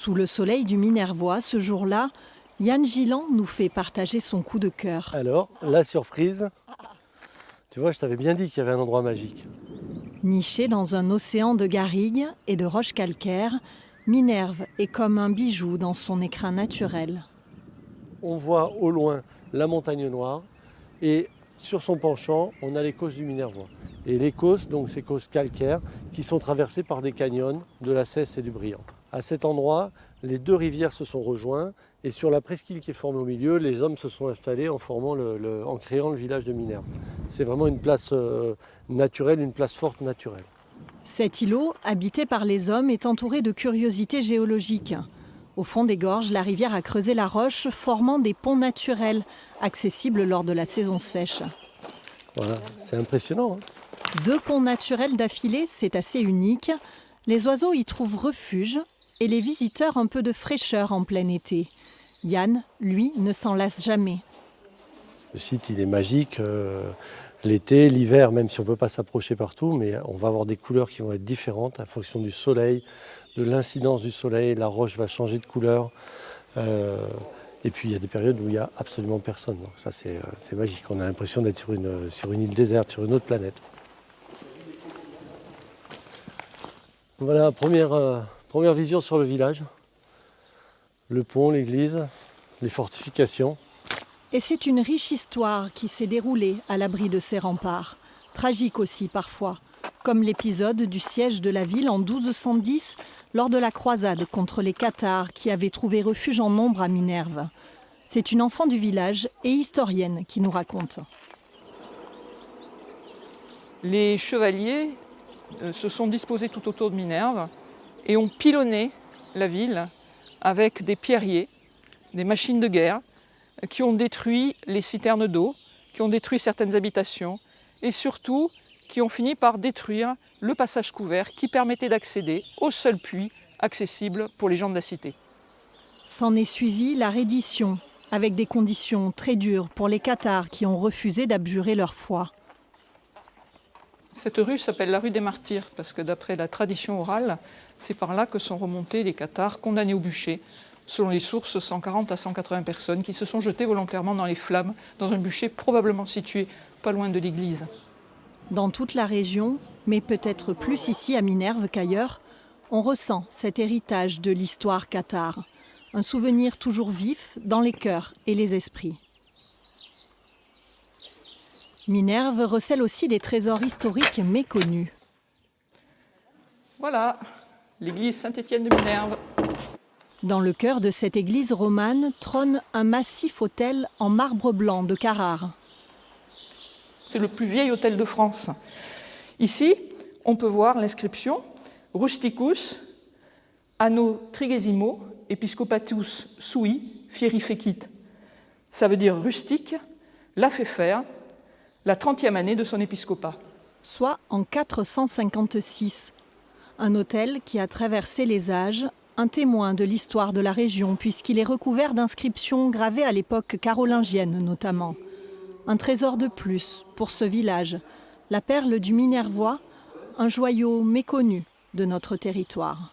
Sous le soleil du Minervois, ce jour-là, Yann Gillan nous fait partager son coup de cœur. Alors, la surprise, tu vois, je t'avais bien dit qu'il y avait un endroit magique. Niché dans un océan de garrigues et de roches calcaires, Minerve est comme un bijou dans son écrin naturel. On voit au loin la montagne noire et sur son penchant, on a les causses du Minervois. Et les causses, donc ces causses calcaires, qui sont traversées par des canyons de la Cesse et du Briand. À cet endroit, les deux rivières se sont rejointes et sur la presqu'île qui est formée au milieu, les hommes se sont installés en créant le village de Minerve. C'est vraiment une place naturelle, une place forte naturelle. Cet îlot, habité par les hommes, est entouré de curiosités géologiques. Au fond des gorges, la rivière a creusé la roche, formant des ponts naturels, accessibles lors de la saison sèche. Voilà, c'est impressionnant. 2 ponts naturels d'affilée, c'est assez unique. Les oiseaux y trouvent refuge et les visiteurs un peu de fraîcheur en plein été. Yann, lui, ne s'en lasse jamais. Le site, il est magique. L'été, l'hiver, même si on ne peut pas s'approcher partout, mais on va avoir des couleurs qui vont être différentes en fonction du soleil, de l'incidence du soleil. La roche va changer de couleur. Et puis il y a des périodes où il n'y a absolument personne. Donc ça, c'est magique. On a l'impression d'être sur une île déserte, sur une autre planète. Voilà, première vision sur le village. Le pont, l'église, les fortifications. Et c'est une riche histoire qui s'est déroulée à l'abri de ces remparts. Tragique aussi parfois, comme l'épisode du siège de la ville en 1210 lors de la croisade contre les Cathares qui avaient trouvé refuge en nombre à Minerve. C'est une enfant du village et historienne qui nous raconte. Les chevaliers se sont disposés tout autour de Minerve et ont pilonné la ville avec des pierriers, des machines de guerre qui ont détruit les citernes d'eau, qui ont détruit certaines habitations et surtout qui ont fini par détruire le passage couvert qui permettait d'accéder au seul puits accessible pour les gens de la cité. S'en est suivie la reddition, avec des conditions très dures pour les Cathares qui ont refusé d'abjurer leur foi. Cette rue s'appelle la rue des Martyrs parce que d'après la tradition orale, c'est par là que sont remontés les Cathares condamnés au bûcher. Selon les sources, 140 à 180 personnes qui se sont jetées volontairement dans les flammes, dans un bûcher probablement situé pas loin de l'église. Dans toute la région, mais peut-être plus ici à Minerve qu'ailleurs, on ressent cet héritage de l'histoire cathare. Un souvenir toujours vif dans les cœurs et les esprits. Minerve recèle aussi des trésors historiques méconnus. Voilà, l'église Saint-Étienne de Minerve. Dans le cœur de cette église romane trône un massif autel en marbre blanc de Carrare. C'est le plus vieil hôtel de France. Ici, on peut voir l'inscription « Rusticus anno trigesimo episcopatus sui fieri fecit ». Ça veut dire rustique, l'a fait faire, la 30e année de son épiscopat. Soit en 456. Un hôtel qui a traversé les âges, un témoin de l'histoire de la région puisqu'il est recouvert d'inscriptions gravées à l'époque carolingienne notamment. Un trésor de plus pour ce village, la perle du Minervois, un joyau méconnu de notre territoire.